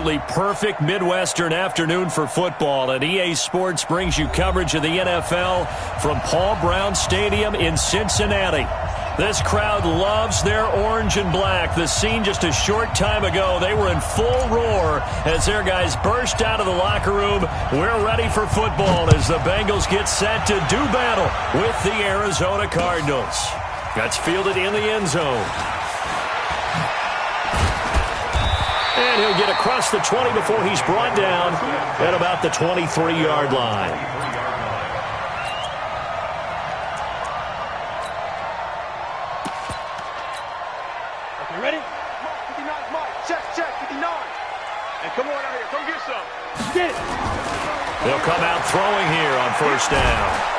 absolutely perfect Midwestern afternoon for football, and EA Sports brings you coverage of the NFL from Paul Brown Stadium in Cincinnati. This crowd loves their orange and black. The scene just a short time ago, they were in full roar as their guys burst out of the locker room. We're ready for football as the Bengals get set to do battle with the Arizona Cardinals. That's fielded in the end zone. And he'll get across the 20 before he's brought down at about the 23-yard line. Okay, ready? 59, Mike. Check, 59. And come on out here. Come get some. Get it. They'll come out throwing here on first down.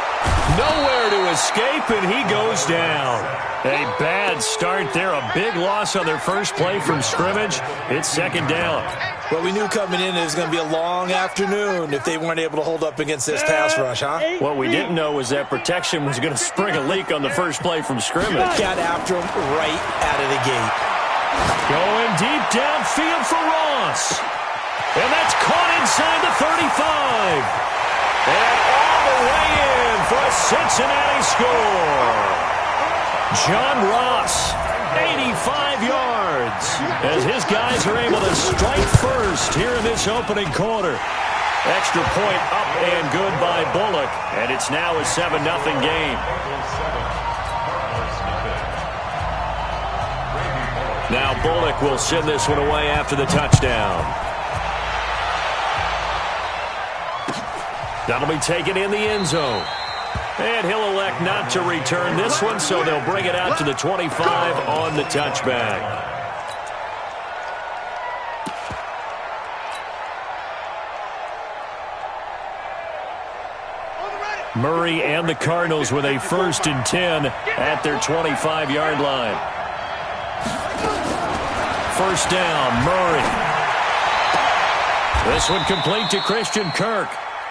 Nowhere to escape, and he goes down. A bad start there. A big loss on their first play from scrimmage. It's second down. Well, we knew coming in it was going to be a long afternoon if they weren't able to hold up against this pass rush, huh? What we didn't know was that protection was going to spring a leak on the first play from scrimmage. Got after him right out of the gate. Going deep downfield for Ross. And that's caught inside the 35. And all the way in for a Cincinnati score. John Ross, 85 yards, as his guys are able to strike first here in this opening quarter. Extra point up and good by Bullock, and it's now a 7-0 game. Now Bullock will send this one away after the touchdown. That'll be taken in the end zone. And he'll elect not to return this one, so they'll bring it out to the 25 on the touchback. Murray and the Cardinals with a 1st and 10 at their 25-yard line. First down, Murray. This one complete to Christian Kirk.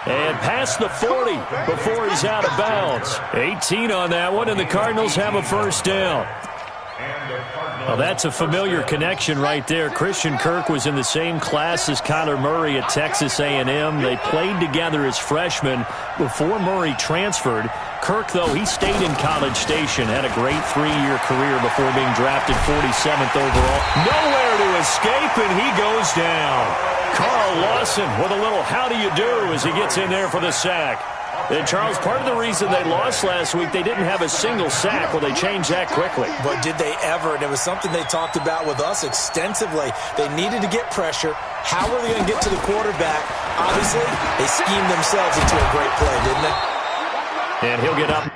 And past the 40 before he's out of bounds. 18 on that one, and the Cardinals have a first down. Well, that's a familiar connection right there. Christian Kirk was in the same class as Kyler Murray at Texas A&M. They played together as freshmen before Murray transferred. Kirk, though, he stayed in College Station, had a great 3-year career before being drafted 47th overall. Nowhere to escape, and he goes down. Carl Lawson with a little how do you do as he gets in there for the sack. And, Charles, part of the reason they lost last week, they didn't have a single sack. Well, they changed that quickly. But did they ever? And it was something they talked about with us extensively. They needed to get pressure. How were they going to get to the quarterback? Obviously, they schemed themselves into a great play, didn't they? And he'll get up.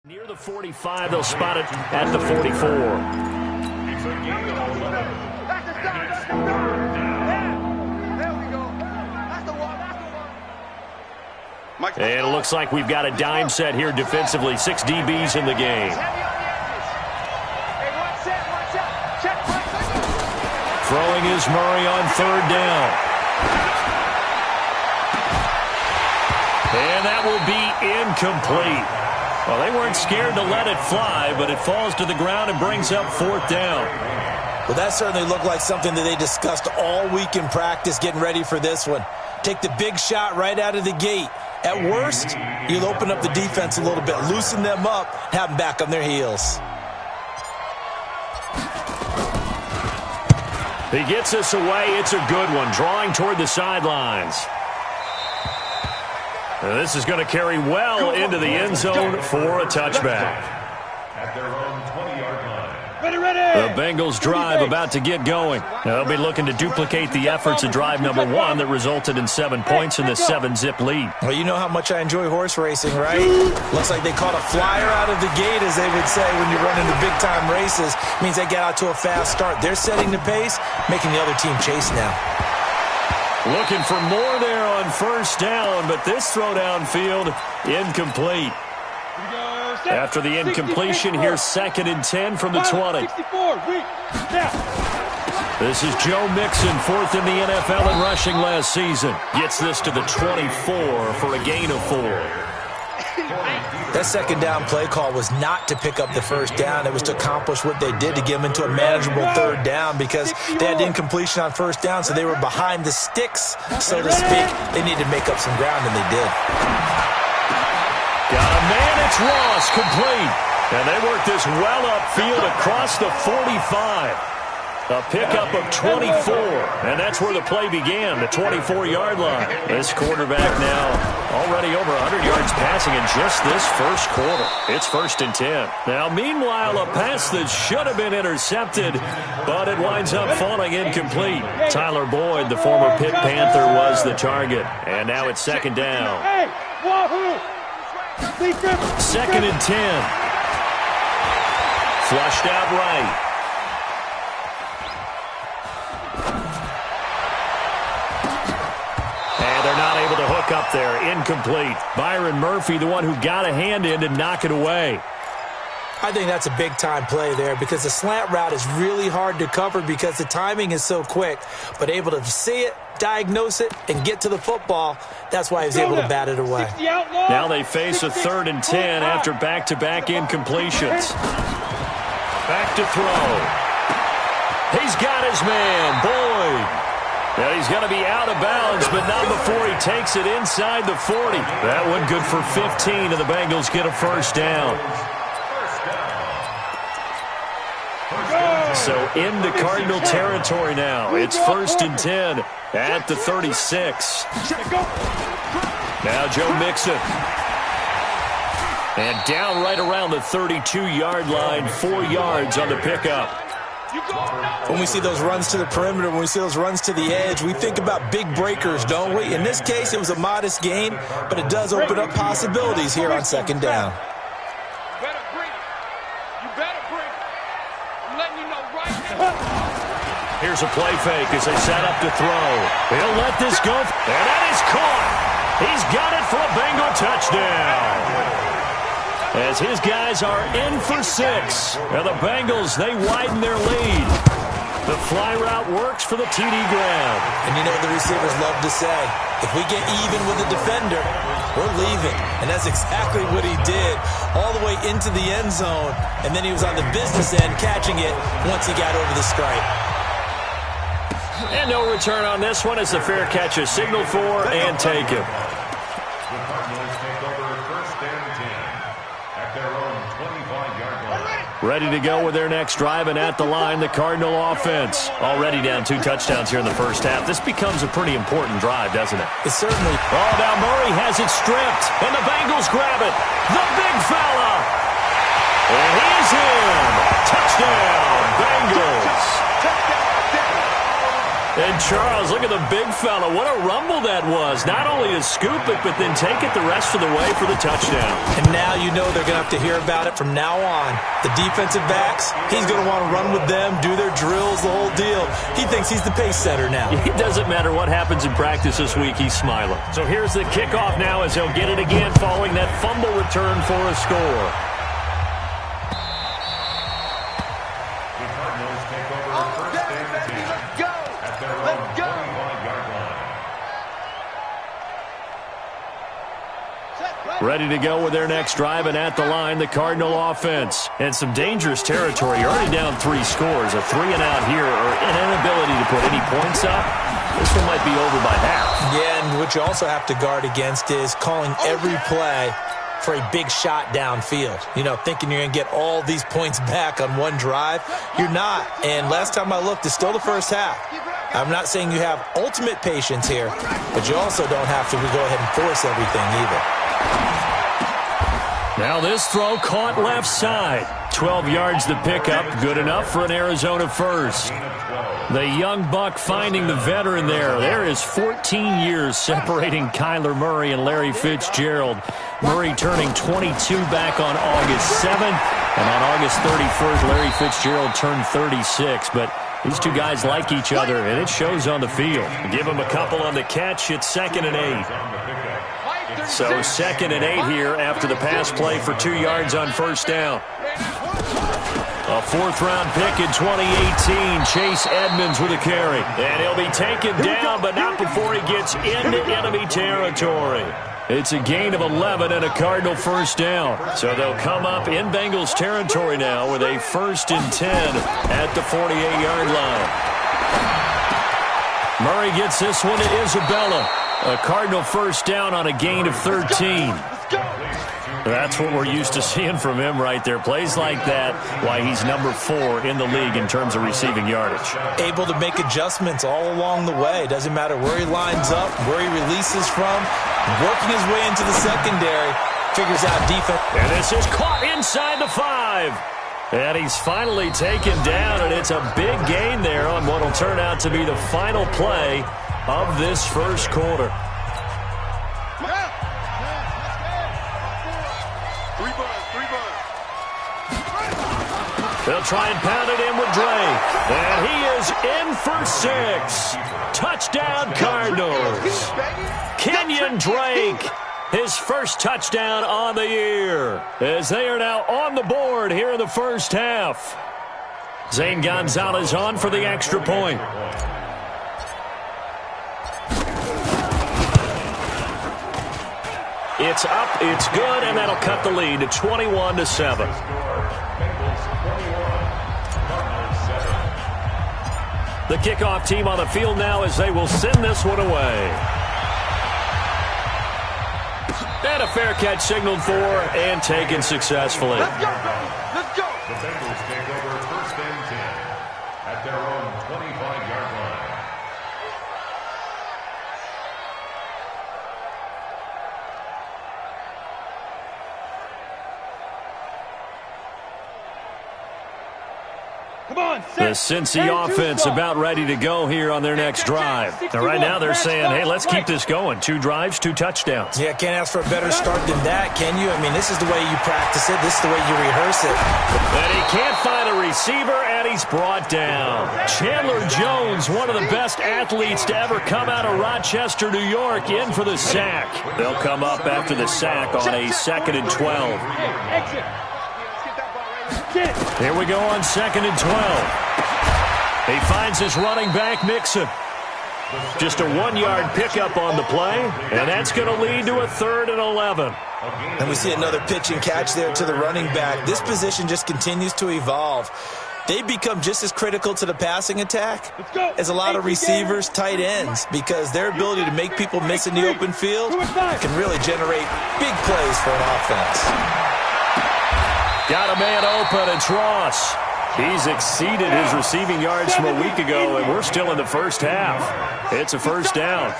Near the 45, they'll spot it at the 44. And it looks like we've got a dime set here defensively. 6 DBs in the game. Throwing is Murray on 3rd down. And that will be incomplete. Well, they weren't scared to let it fly, but it falls to the ground and brings up 4th down. Well, that certainly looked like something that they discussed all week in practice getting ready for this one. Take the big shot right out of the gate. At worst, you'll open up the defense a little bit, loosen them up, have them back on their heels. He gets us away. It's a good one, drawing toward the sidelines. This is going to carry well into the end zone for a touchback. At their own 20-yard line. The Bengals drive about to get going. They'll be looking to duplicate the efforts of drive number 1 that resulted in 7 points in the 7-zip lead. Well, you know how much I enjoy horse racing, right? Looks like they caught a flyer out of the gate, as they would say when you're running the big-time races. Means they get out to a fast start. They're setting the pace, making the other team chase now. Looking for more there on first down, but this throw downfield incomplete. After the incompletion, here's 2nd and 10 from the 20. This is Joe Mixon, 4th in the NFL in rushing last season. Gets this to the 24 for a gain of 4. That 2nd down play call was not to pick up the first down. It was to accomplish what they did to get them into a manageable 3rd down because they had incompletion on first down, so they were behind the sticks, so to speak. They needed to make up some ground, and they did. Got a man, it's Ross, complete. And they work this well upfield across the 45. A pickup of 24, and that's where the play began, the 24-yard line. This quarterback now already over 100 yards passing in just this first quarter. It's 1st and 10. Now, meanwhile, a pass that should have been intercepted, but it winds up falling incomplete. Tyler Boyd, the former Pitt Panther, was the target, and now it's 2nd down. 2nd and 10. Flushed out right. Not able to hook up there. Incomplete. Byron Murphy, the one who got a hand in to knock it away. I think that's a big-time play there because the slant route is really hard to cover because the timing is so quick. But able to see it, diagnose it, and get to the football, that's why he was able to bat it away. Now they face a 3rd and 10 after back-to-back incompletions. Back to throw. He's got his man, Boyd. Now he's going to be out of bounds, but not before he takes it inside the 40. That one good for 15, and the Bengals get a first down. So into Cardinal territory now. It's 1st and 10 at the 36. Now Joe Mixon. And down right around the 32-yard line, 4 yards on the pickup. When we see those runs to the perimeter, when we see those runs to the edge, we think about big breakers, don't we? In this case, it was a modest gain, but it does open up possibilities here on 2nd down. Here's a play fake as they set up to throw. He'll let this go, and that is caught. He's got it for a Bengal touchdown. As his guys are in for 6. And the Bengals, they widen their lead. The fly route works for the TD grab. And you know what the receivers love to say? If we get even with the defender, we're leaving. And that's exactly what he did. All the way into the end zone. And then he was on the business end catching it once he got over the stripe. And no return on this one as the fair catch is signaled for and taken. Ready to go with their next drive, and at the line, the Cardinal offense. Already down 2 touchdowns here in the first half. This becomes a pretty important drive, doesn't it? It certainly. Oh, now Murray has it stripped, and the Bengals grab it. The big fella. And he's in. Touchdown, Bengals. And Charles, look at the big fella. What a rumble that was. Not only to scoop it, but then take it the rest of the way for the touchdown. And now you know they're going to have to hear about it from now on. The defensive backs, he's going to want to run with them, do their drills, the whole deal. He thinks he's the pace setter now. It doesn't matter what happens in practice this week, he's smiling. So here's the kickoff now as he'll get it again following that fumble return for a score. Ready to go with their next drive, and at the line, the Cardinal offense. And some dangerous territory. You're already down 3 scores. A 3-and-out here, or an inability to put any points up. This one might be over by half. Yeah, and what you also have to guard against is calling every play for a big shot downfield. You know, thinking you're going to get all these points back on one drive. You're not. And last time I looked, it's still the first half. I'm not saying you have ultimate patience here, but you also don't have to go ahead and force everything either. Now this throw caught left side. 12 yards to pick up. Good enough for an Arizona first. The young buck finding the veteran there. There is 14 years separating Kyler Murray and Larry Fitzgerald. Murray turning 22 back on August 7th. And on August 31st, Larry Fitzgerald turned 36. But These two guys like each other, and it shows on the field. Give them a couple on the catch. It's 2nd and 8. So 2nd and 8 here after the pass play for 2 yards on first down. A 4th-round pick in 2018, Chase Edmonds with a carry. And he'll be taken down, but not before he gets into enemy territory. It's a gain of 11 and a Cardinal first down. So they'll come up in Bengals territory now with a 1st and 10 at the 48-yard line. Murray gets this one to Isabella. A Cardinal first down on a gain of 13. That's what we're used to seeing from him right there. Plays like that, why he's number 4 in the league in terms of receiving yardage. Able to make adjustments all along the way. Doesn't matter where he lines up, where he releases from. Working his way into the secondary. Figures out defense. And this is caught inside the 5. And he's finally taken down, and it's a big gain there on what will turn out to be the final play of this first quarter. They'll try and pound it in with Drake. And he is in for 6. Touchdown, Cardinals. Kenyon Drake, his first touchdown on the year, as they are now on the board here in the first half. Zane Gonzalez on for the extra point. It's up, it's good, and that'll cut the lead to 21-7. The kickoff team on the field now as they will send this one away. And a fair catch signaled for and taken successfully. Let's go, baby. Let's go. The Bengals take over 1st and 10 at their own 25-yard line. Come on, The Cincy offense about ready to go here on their next drive. And right now they're saying, hey, let's keep this going. 2 drives, 2 touchdowns. Yeah, can't ask for a better start than that, can you? I mean, this is the way you practice it. This is the way you rehearse it. And he can't find a receiver, and he's brought down. Chandler Jones, one of the best athletes to ever come out of Rochester, New York, in for the sack. They'll come up after the sack on a 2nd and 12. Exit. Here we go on 2nd and 12. He finds his running back, Mixon. Just a 1-yard pickup on the play, and that's going to lead to a 3rd and 11. And we see another pitch and catch there to the running back. This position just continues to evolve. They become just as critical to the passing attack as a lot of receivers, tight ends, because their ability to make people miss in the open field can really generate big plays for an offense. Got a man open, it's Ross. He's exceeded his receiving yards from a week ago, and we're still in the first half. It's a first down.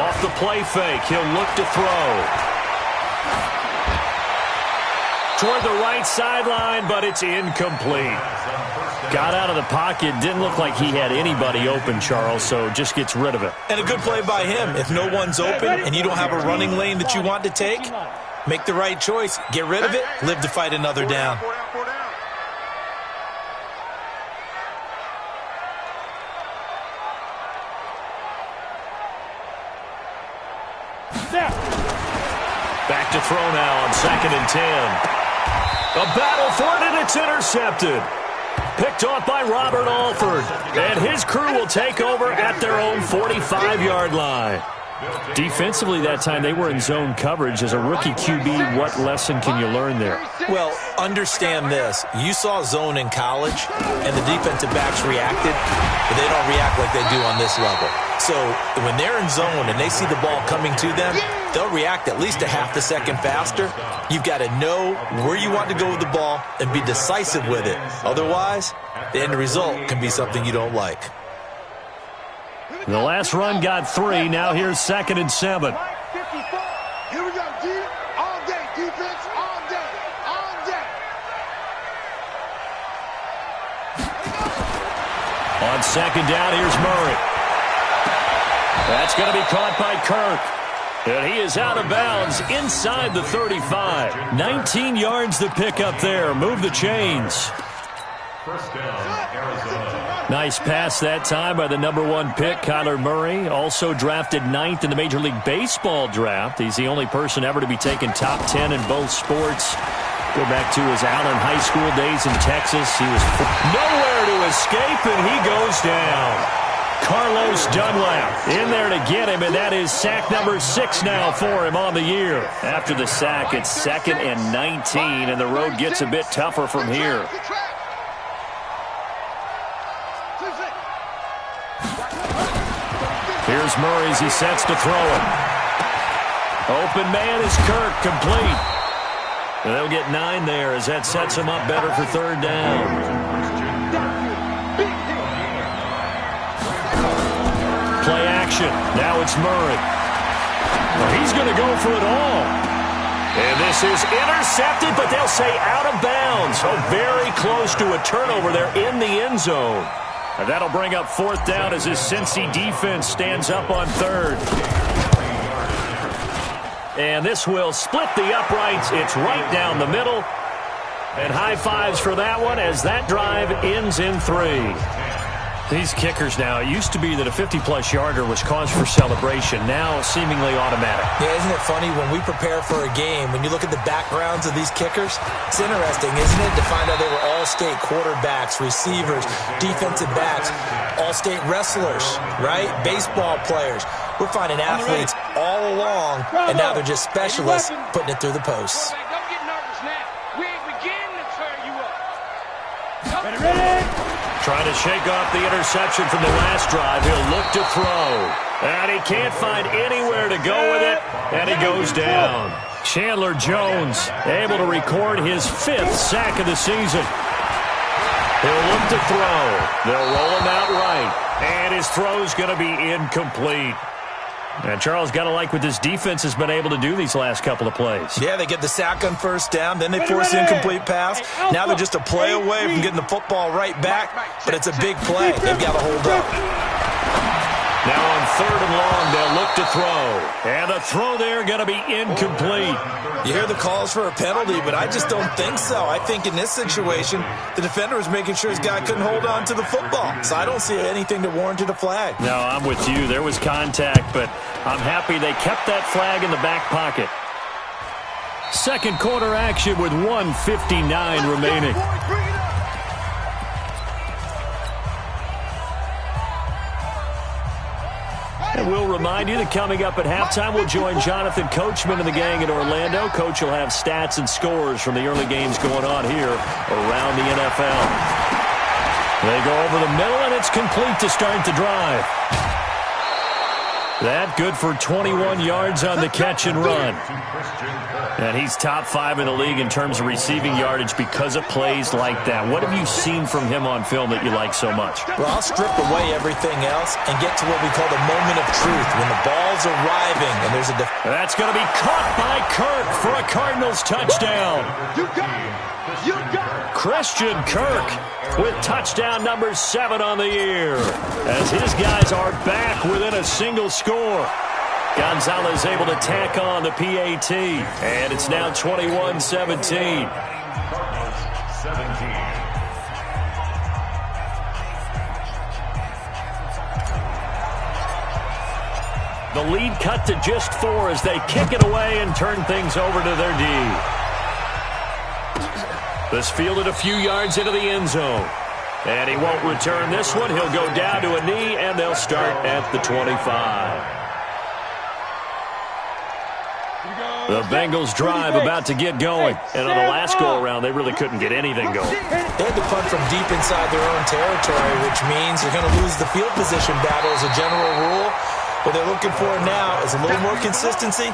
Off the play fake, he'll look to throw. Toward the right sideline, but it's incomplete. Got out of the pocket, didn't look like he had anybody open, Charles, so just gets rid of it. And a good play by him. If no one's open and you don't have a running lane that you want to take, make the right choice. Get rid of it. Live to fight another down. Back to throw now on 2nd and 10. A battle for it, and it's intercepted. Picked off by Robert Alford. And his crew will take over at their own 45-yard line. Defensively that time, they were in zone coverage. As a rookie QB, what lesson can you learn there? Well, understand this. You saw zone in college, and the defensive backs reacted, but they don't react like they do on this level. So when they're in zone and they see the ball coming to them, they'll react at least a half a second faster. You've got to know where you want to go with the ball and be decisive with it. Otherwise, the end result can be something you don't like. The last run got 3. Now here's 2nd and 7. Here we go, D. All day, defense, all day, all day. On 2nd down, here's Murray. That's going to be caught by Kirk. And he is out of bounds inside the 35. 19 yards to pick up there. Move the chains. First down, Arizona. Nice pass that time by the #1 pick, Kyler Murray. Also drafted 9th in the Major League Baseball draft. He's the only person ever to be taken top 10 in both sports. Go back to his Allen High School days in Texas. He was nowhere to escape, and he goes down. Carlos Dunlap in there to get him, and that is sack number 6 now for him on the year. After the sack, it's 2nd and 19, and the road gets a bit tougher from here. Here's Murray as he sets to throw it. Open man is Kirk, complete. And they'll get 9 there as that sets him up better for 3rd down. Play action. Now it's Murray. Well, he's going to go for it all. And this is intercepted, but they'll say out of bounds. So very close to a turnover there in the end zone. And that'll bring up 4th down as his Cincy defense stands up on 3rd. And this will split the uprights. It's right down the middle. And high fives for that one as that drive ends in 3. These kickers now, it used to be that a 50-plus yarder was cause for celebration. Now seemingly automatic. Yeah, isn't it funny when we prepare for a game, when you look at the backgrounds of these kickers, it's interesting, isn't it, to find out they were all-state quarterbacks, receivers, defensive backs, all-state wrestlers, right? Baseball players. We're finding athletes all along, and now they're just specialists putting it through the posts. Don't get nervous now. We ain't beginning to tear you up. Ready? Trying to shake off the interception from the last drive. He'll look to throw. And he can't find anywhere to go with it. And he goes down. Chandler Jones able to record his 5th sack of the season. He'll look to throw. They'll roll him out right. And his throw's going to be incomplete. And Charles, got to like what this defense has been able to do these last couple of plays. Yeah, they get the sack on 1st down, then they force the incomplete pass. Now they're just a play away from getting the football right back, but it's a big play. They've got to hold up. Now on 3rd and long, they'll look to throw. And the throw there going to be incomplete. You hear the calls for a penalty, but I just don't think so. I think in this situation, the defender was making sure his guy couldn't hold on to the football. So I don't see anything that warranted a flag. No, I'm with you. There was contact, but I'm happy they kept that flag in the back pocket. 2nd quarter action with 1:59 remaining. And we'll remind you that coming up at halftime, we'll join Jonathan Coachman and the gang in Orlando. Coach will have stats and scores from the early games going on here around the NFL. They go over the middle, and it's complete to start the drive. That good for 21 yards on the catch and run. And he's top 5 in the league in terms of receiving yardage because of plays like that. What have you seen from him on film that you like so much? Well, I'll strip away everything else and get to what we call the moment of truth, when the ball's arriving and there's a... That's going to be caught by Kirk for a Cardinals touchdown. You got it. You got it. Christian Kirk with touchdown number 7 on the year, as his guys are back within a single score. Gonzalez able to tack on the PAT, and it's now 21-17. 17. The lead cut to just 4 as they kick it away and turn things over to their D. This fielded a few yards into the end zone. And he won't return this one. He'll go down to a knee, and they'll start at the 25. The Bengals drive about to get going. And on the last go-around, they really couldn't get anything going. They had to punt from deep inside their own territory, which means they're going to lose the field position battle as a general rule. What they're looking for now is a little more consistency,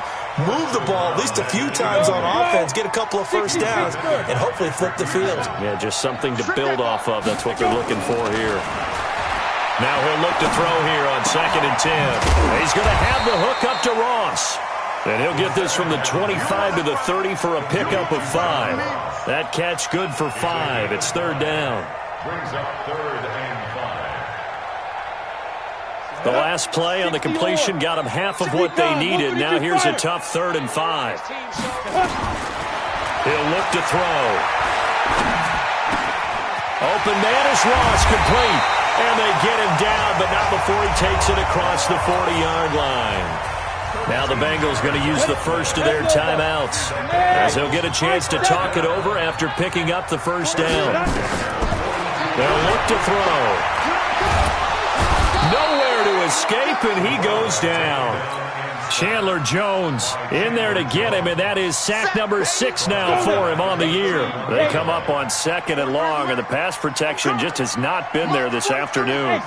move the ball at least a few times on offense, get a couple of 1st downs, and hopefully flip the field. Yeah, just something to build off of. That's what they're looking for here. Now he'll look to throw here on 2nd and 10. He's going to have the hook up to Ross. And he'll get this from the 25 to the 30 for a pickup of 5. That catch good for 5. It's 3rd down. Brings up 3rd and 5. The last play on the completion got them half of what they needed. Now here's a tough 3rd and 5. He'll look to throw. Open man is Ross, complete. And they get him down, but not before he takes it across the 40-yard line. Now the Bengals going to use the first of their timeouts, as they'll get a chance to talk it over after picking up the first down. They'll look to throw. Nowhere to escape, and he goes down. Chandler Jones in there to get him, and that is sack number 6 now for him on the year. They come up on 2nd and long, and the pass protection just has not been there this afternoon.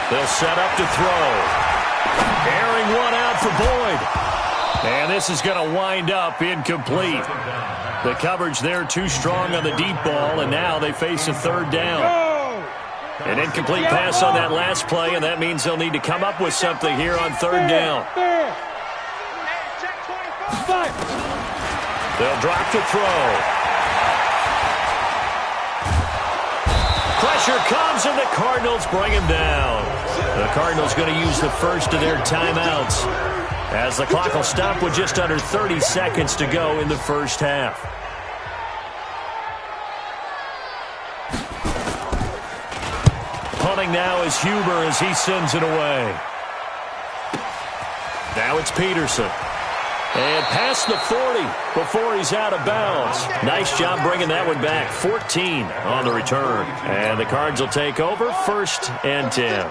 They'll set up to throw. Airing one out for Boyd. And this is going to wind up incomplete. The coverage there too strong on the deep ball, and now they face a 3rd down. An incomplete pass on that last play, and that means they'll need to come up with something here on 3rd down. They'll drop to throw. Pressure comes, and the Cardinals bring him down. The Cardinals going to use the first of their timeouts, as the clock will stop with just under 30 seconds to go in the first half. Punting now is Huber as he sends it away. Now it's Peterson. And past the 40 before he's out of bounds. Nice job bringing that one back. 14 on the return. And the Cards will take over 1st and 10.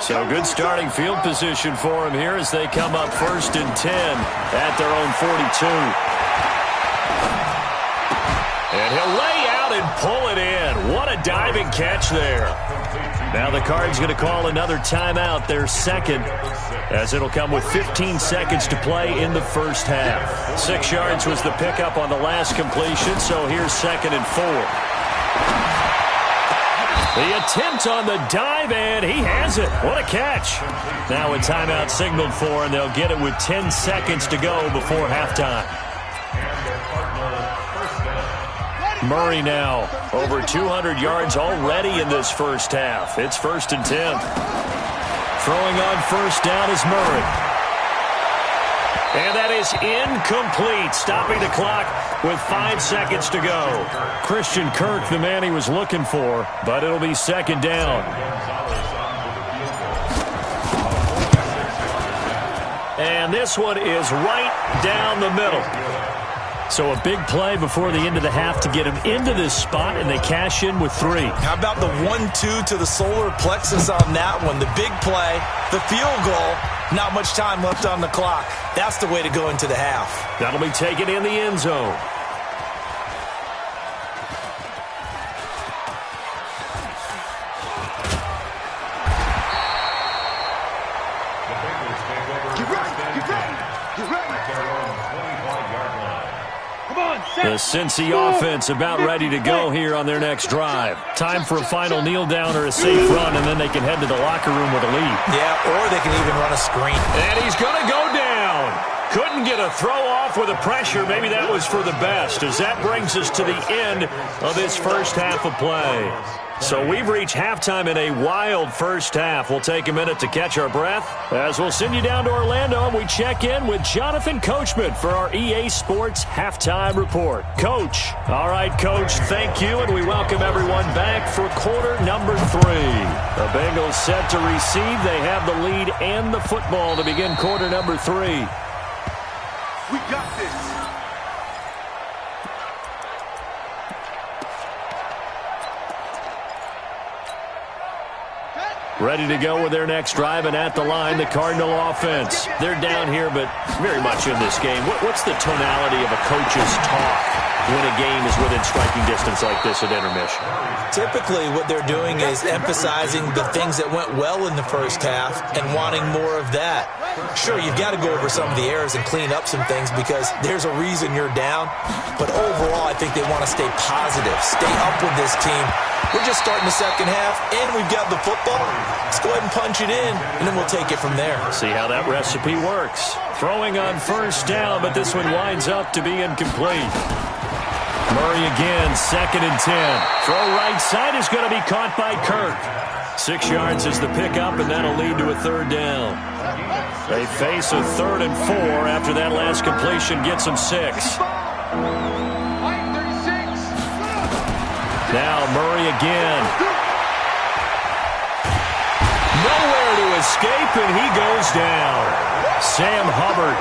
So good starting field position for him here as they come up 1st and 10 at their own 42. And he'll lay out and pull it in. What a diving catch there. Now the Cards going to call another timeout, their 2nd, as it'll come with 15 seconds to play in the first half. 6 yards was the pickup on the last completion, so here's 2nd and 4. The attempt on the dive, and he has it. What a catch. Now a timeout signaled for, and they'll get it with 10 seconds to go before halftime. Murray now over 200 yards already in this first half. It's 1st and 10. Throwing on 1st down is Murray. And that is incomplete, stopping the clock with 5 seconds to go. Christian Kirk, the man he was looking for, but it'll be 2nd down. And this one is right down the middle. So a big play before the end of the half to get him into this spot, and they cash in with 3. How about the 1-2 to the solar plexus on that one? The big play, the field goal, not much time left on the clock. That's the way to go into the half. That'll be taken in the end zone. The Cincy offense about ready to go here on their next drive. Time for a final kneel down or a safe run, and then they can head to the locker room with a lead. Yeah, or they can even run a screen. And he's going to go down. Couldn't get a throw off with the pressure. Maybe that was for the best, as that brings us to the end of this first half of play. So we've reached halftime in a wild first half. We'll take a minute to catch our breath as we'll send you down to Orlando and we check in with Jonathan Coachman for our EA Sports Halftime Report. Coach. All right, Coach, thank you, and we welcome everyone back for quarter number 3. The Bengals set to receive. They have the lead and the football to begin quarter number 3. We got this. Ready to go with their next drive, and at the line, the Cardinal offense. They're down here, but very much in this game. What's the tonality of a coach's talk when a game is within striking distance like this at intermission? Typically, what they're doing is emphasizing the things that went well in the first half and wanting more of that. Sure, you've got to go over some of the errors and clean up some things because there's a reason you're down. But overall, I think they want to stay positive, stay up with this team. We're just starting the second half, and we've got the football. Let's go ahead and punch it in, and then we'll take it from there. See how that recipe works. Throwing on first down, but this one winds up to be incomplete. Murray again, 2nd and 10. Throw right side is going to be caught by Kirk. 6 yards is the pickup, and that'll lead to a 3rd down. They face a 3rd and 4 after that last completion gets them 6. Now Murray again. Nowhere to escape, and he goes down. Sam Hubbard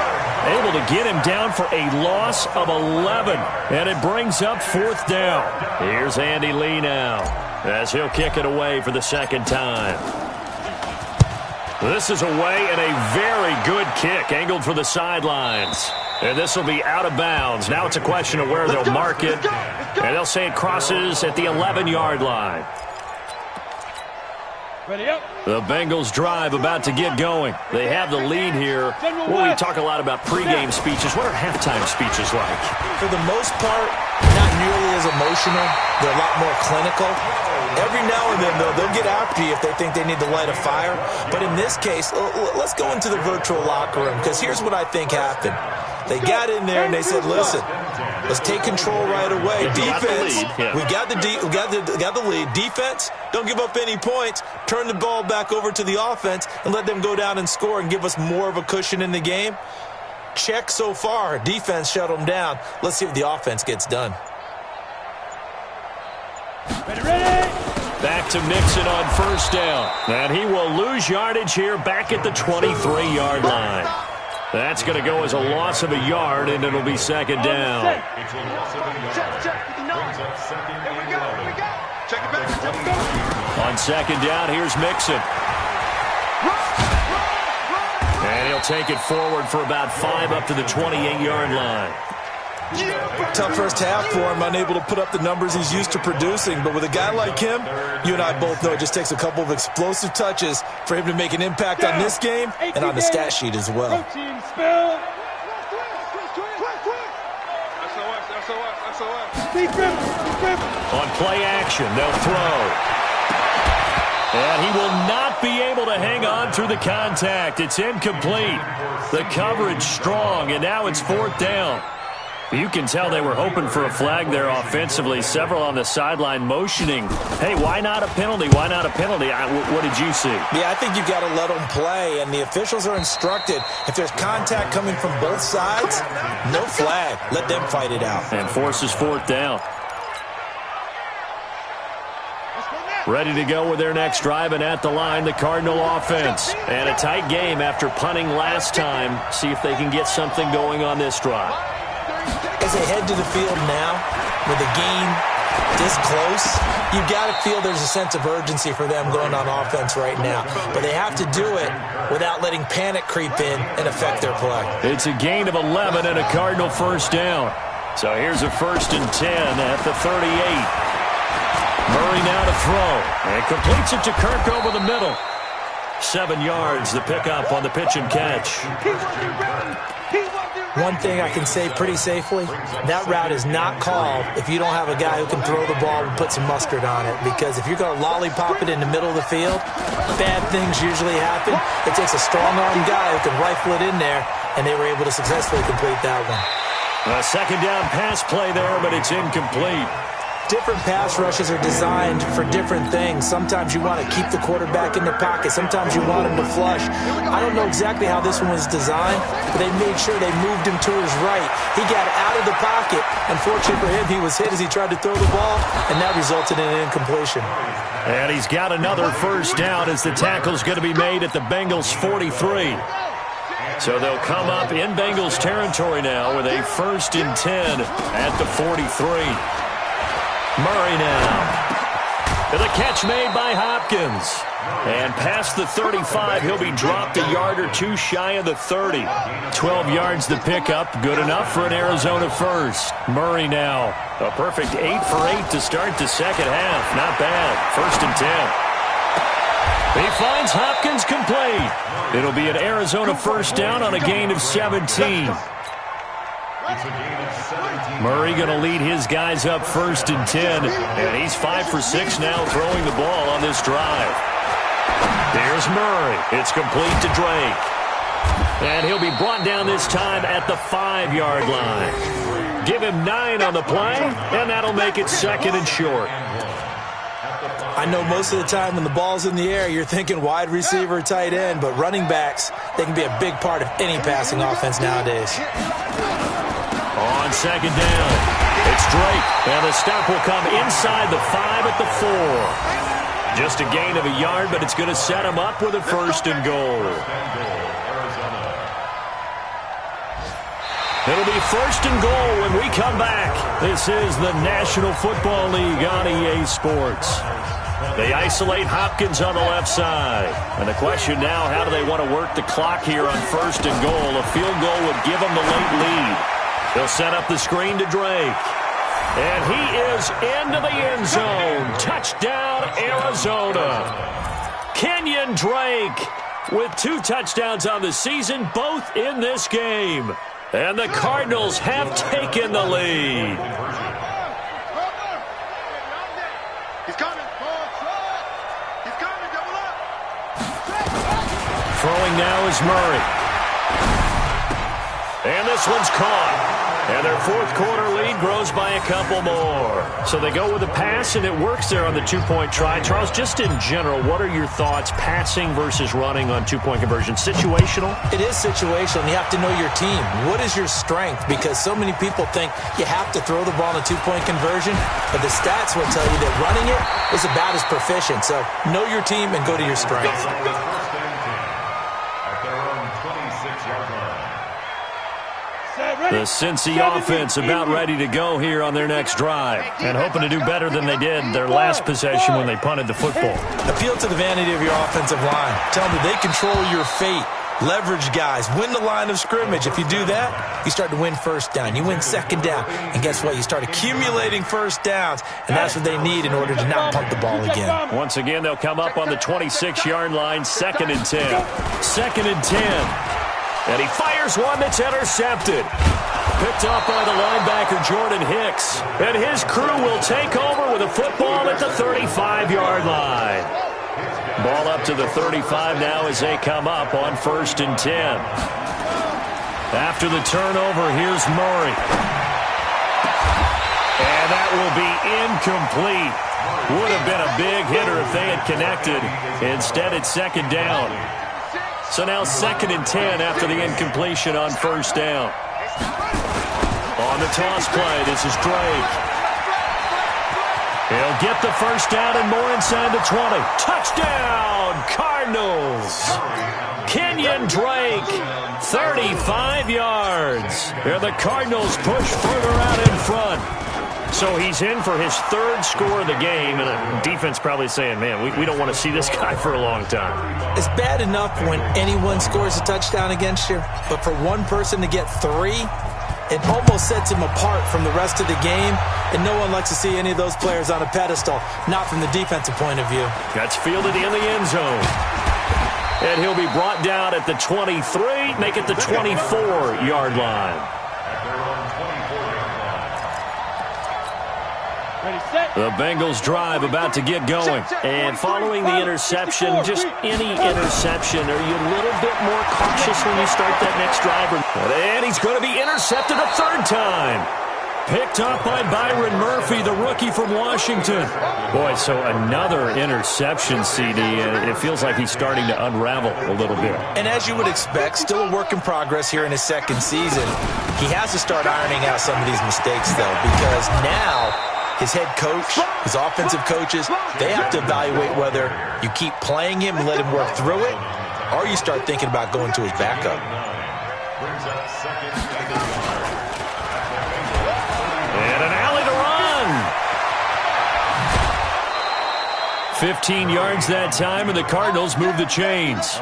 able to get him down for a loss of 11, and it brings up 4th down. Here's Andy Lee now as he'll kick it away for the 2nd time. This is away, and a very good kick angled for the sidelines. And this will be out of bounds. Now it's a question of where they'll mark it, and they'll say it crosses at the 11-yard line. The Bengals drive about to get going. They have the lead here. Well, we talk a lot about pregame speeches. What are halftime speeches like? For the most part, not nearly as emotional. They're a lot more clinical. Every now and then, though, they'll get after you if they think they need to light a fire. But in this case, let's go into the virtual locker room, because here's what I think happened. They got in there and they said, listen, let's take control right away. Defense, we got the lead. Defense, don't give up any points. Turn the ball back over to the offense and let them go down and score and give us more of a cushion in the game. Check so far. Defense shut them down. Let's see if the offense gets done. Ready. Back to Mixon on 1st down. And he will lose yardage here back at the 23-yard line. That's going to go as a loss of a yard, and it'll be 2nd down. Check, 59. Here we go. Check it back. On 2nd down, here's Mixon. And he'll take it forward for about 5 up to the 28-yard line. Tough first half for him, unable to put up the numbers he's used to producing. But with a guy like him, you and I both know it just takes a couple of explosive touches for him to make an impact on this game and on the stat sheet as well. On play action, they'll throw. And he will not be able to hang on through the contact. It's incomplete. The coverage strong, and now it's 4th down. You can tell they were hoping for a flag there offensively. Several on the sideline motioning. Hey, why not a penalty? Why not a penalty? What did you see? Yeah, I think you've got to let them play, and the officials are instructed. If there's contact coming from both sides, no flag. Let them fight it out. And forces 4th down. Ready to go with their next drive, and at the line, the Cardinal offense. And a tight game after punting last time. See if they can get something going on this drive. As they head to the field now, with the game this close, you've got to feel there's a sense of urgency for them going on offense right now. But they have to do it without letting panic creep in and affect their play. It's a gain of 11 and a Cardinal 1st down. So here's a 1st and 10 at the 38. Murray now to throw, and completes it to Kirk over the middle. 7 yards, the pickup on the pitch and catch. One thing I can say pretty safely, that route is not called if you don't have a guy who can throw the ball and put some mustard on it. Because if you're going to lollipop it in the middle of the field, bad things usually happen. It takes a strong-armed guy who can rifle it in there, and they were able to successfully complete that one. A 2nd down pass play there, but it's incomplete. Different pass rushes are designed for different things. Sometimes you want to keep the quarterback in the pocket. Sometimes you want him to flush. I don't know exactly how this one was designed, but they made sure they moved him to his right. He got out of the pocket. Unfortunately for him, he was hit as he tried to throw the ball, and that resulted in an incompletion. And he's got another 1st down as the tackle's going to be made at the Bengals 43. So they'll come up in Bengals territory now with a 1st and 10 at the 43. Murray now. The catch made by Hopkins. And past the 35, he'll be dropped a yard or two shy of the 30. 12 yards the pickup, good enough for an Arizona 1st. Murray now. A perfect 8 for 8 to start the 2nd half. Not bad. 1st and 10. He finds Hopkins complete. It'll be an Arizona 1st down on a gain of 17. Murray going to lead his guys up 1st and 10, and he's 5 for 6 now throwing the ball on this drive. There's Murray. It's complete to Drake. And he'll be brought down this time at the 5-yard line. Give him 9 on the play, and that'll make it 2nd and short. I know most of the time when the ball's in the air, you're thinking wide receiver, tight end, but running backs, they can be a big part of any passing offense nowadays. On 2nd down, It's Drake, and the stop will come inside the 5 at the 4. Just a gain of a yard, but it's going to set him up with a first and goal. It'll be first and goal when we come back. This is the National Football League on EA Sports. They isolate Hopkins on the left side. And the question now, how do they want to work the clock here on first and goal? A field goal would give them the late lead. They'll set up the screen to Drake. And he is into the end zone. Touchdown, Arizona. Kenyon Drake with 2 touchdowns on the season, both in this game. And the Cardinals have taken the lead. He's coming. He's coming. Double up. Throwing now is Murray. And this one's caught. And their fourth quarter lead grows by a couple more. So they go with a pass, and it works there on the 2-point try. Charles, just in general, what are your thoughts, passing versus running on 2-point conversion? Situational? It is situational. You have to know your team. What is your strength? Because so many people think you have to throw the ball in a 2-point conversion, but the stats will tell you that running it is about as proficient. So know your team and go to your strength. First and 10 at their own 26-yard line. The Cincy offense about ready to go here on their next drive, and hoping to do better than they did their last possession when they punted the football. Appeal to the vanity of your offensive line. Tell them that they control your fate. Leverage guys. Win the line of scrimmage. If you do that, you start to win first down. You win second down. And guess what? You start accumulating first downs, and that's what they need in order to not punt the ball again. Once again, they'll come up on the 26-yard line, 2nd and 10. 2nd and 10. And he fires one that's intercepted. Picked up by the linebacker, Jordan Hicks. And his crew will take over with a football at the 35-yard line. Ball up to the 35 now as they come up on 1st and 10. After the turnover, here's Murray. And that will be incomplete. Would have been a big hitter if they had connected. Instead, it's 2nd down. So now 2nd and 10 after the incompletion on 1st down. On the toss play, this is Drake. He'll get the first down and more inside the 20. Touchdown, Cardinals. Kenyon Drake, 35 yards. And the Cardinals push further out in front. So he's in for his 3rd score of the game, and the defense probably saying, man, we don't want to see this guy for a long time. It's bad enough when anyone scores a touchdown against you, but for one person to get 3, it almost sets him apart from the rest of the game, and no one likes to see any of those players on a pedestal, not from the defensive point of view. That's fielded in the end zone. And he'll be brought down at the 23, make it the 24-yard line. The Bengals drive about to get going. And following the interception, just any interception, are you a little bit more cautious when you start that next drive? And he's going to be intercepted a 3rd time. Picked up by Byron Murphy, the rookie from Washington. Boy, so another interception, CD, and it feels like he's starting to unravel a little bit. And as you would expect, still a work in progress here in his 2nd season. He has to start ironing out some of these mistakes, though, because now his head coach, his offensive coaches, they have to evaluate whether you keep playing him and let him work through it, or you start thinking about going to his backup. Brings up 2nd and 1. And an alley to run. 15 yards that time, and the Cardinals move the chains.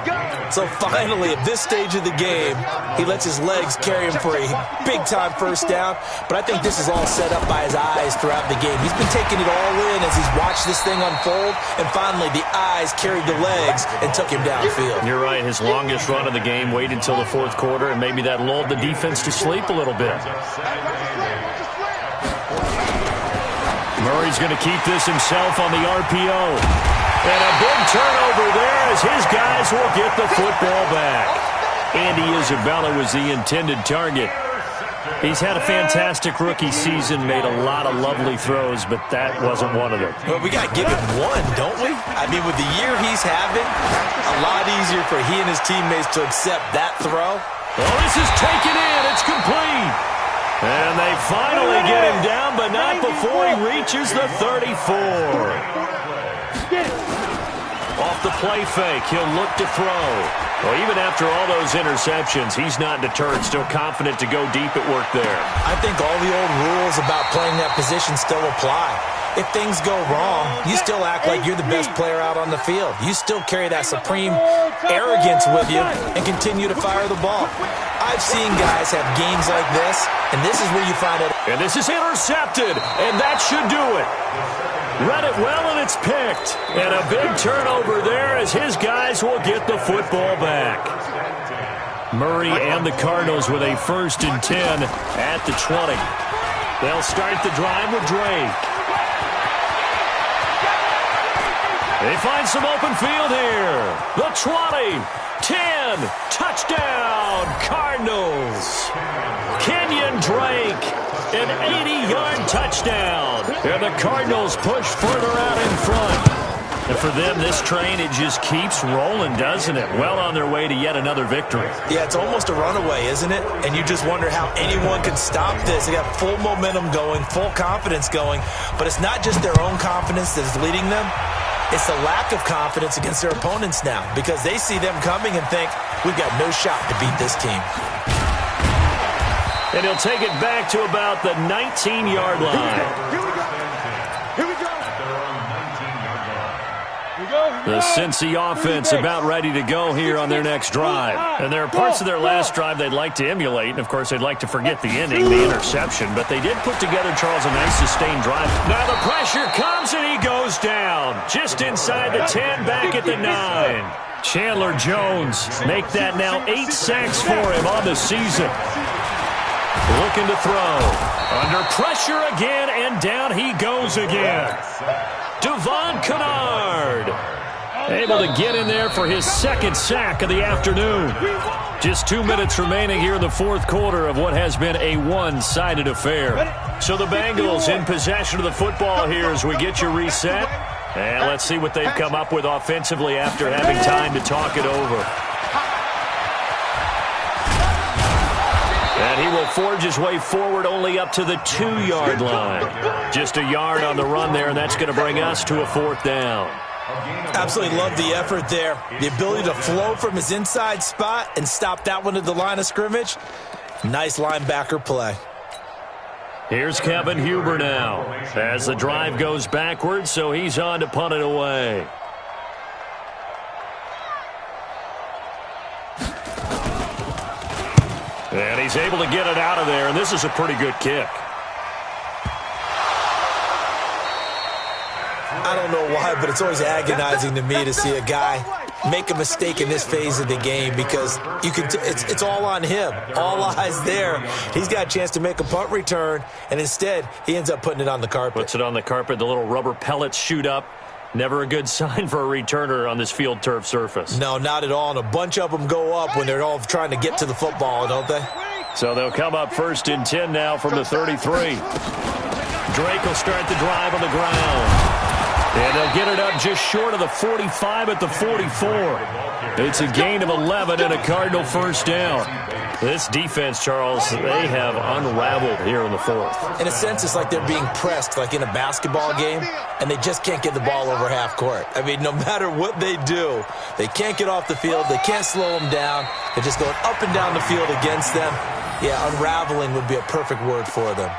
So finally, at this stage of the game, he lets his legs carry him for a big-time first down. But I think this is all set up by his eyes throughout the game. He's been taking it all in as he's watched this thing unfold. And finally, the eyes carried the legs and took him downfield. You're right. His longest run of the game waited until the 4th quarter, and maybe that lulled the defense to sleep a little bit. Murray's going to keep this himself on the RPO. And a big turnover there as his guys will get the football back. Andy Isabella was the intended target. He's had a fantastic rookie season, made a lot of lovely throws, but that wasn't one of them. Well, we got to give him one, don't we? I mean, with the year he's having, a lot easier for he and his teammates to accept that throw. Oh, this is taken in. It's complete. And they finally get him down, but not before he reaches the 34. Off the play fake, he'll look to throw. Well, even after all those interceptions, he's not deterred, still confident to go deep at work there. I think all the old rules about playing that position still apply. If things go wrong, you still act like you're the best player out on the field. You still carry that supreme arrogance with you and continue to fire the ball. I've seen guys have games like this, and this is where you find it. And this is intercepted, and that should do it. Read it well, and it's picked. And a big turnover there as his guys will get the football back. Murray and the Cardinals with a 1st and 10 at the 20. They'll start the drive with Drake. They find some open field here. The 20, 10, touchdown, Cardinals. Kenyon Drake, an 80-yard touchdown. And the Cardinals push further out in front. And for them, this train, it just keeps rolling, doesn't it? Well on their way to yet another victory. Yeah, it's almost a runaway, isn't it? And you just wonder how anyone can stop this. They got full momentum going, full confidence going. But it's not just their own confidence that is leading them. It's the lack of confidence against their opponents now because they see them coming and think, we've got no shot to beat this team. And he'll take it back to about the 19-yard line. Here we go. The Cincy offense about ready to go here on their next drive. And there are parts of their last drive they'd like to emulate. And, of course, they'd like to forget the ending, the interception. But they did put together, Charles, a nice sustained drive. Now the pressure comes and he goes down. Just inside the 10, back at the 9. Chandler Jones make that now 8 sacks for him on the season. Looking to throw. Under pressure again, and down he goes again. Devon Kennard able to get in there for his 2nd sack of the afternoon. Just 2 minutes remaining here in the 4th quarter of what has been a one-sided affair. So the Bengals in possession of the football here as we get you reset. And let's see what they've come up with offensively after having time to talk it over. And he will forge his way forward only up to the 2-yard line. Just a yard on the run there, and that's going to bring us to a 4th down. Absolutely love the effort there. The ability to flow from his inside spot and stop that one at the line of scrimmage. Nice linebacker play. Here's Kevin Huber now as the drive goes backwards, so he's on to punt it away. And he's able to get it out of there, and this is a pretty good kick. I don't know why, but it's always agonizing to me to see a guy make a mistake in this phase of the game because you can it's all on him. All eyes there. He's got a chance to make a punt return, and instead he ends up putting it on the carpet. Puts it on the carpet. The little rubber pellets shoot up. Never a good sign for a returner on this field turf surface. No, not at all. And a bunch of them go up when they're all trying to get to the football, don't they? So they'll come up 1st and 10 now from the 33. Drake will start the drive on the ground. And they'll get it up just short of the 45 at the 44. It's a gain of 11 and a Cardinal 1st down. This defense, Charles, they have unraveled here in the 4th. In a sense, it's like they're being pressed like in a basketball game, and they just can't get the ball over half court. I mean, no matter what they do, they can't get off the field. They can't slow them down. They're just going up and down the field against them. Yeah, unraveling would be a perfect word for them.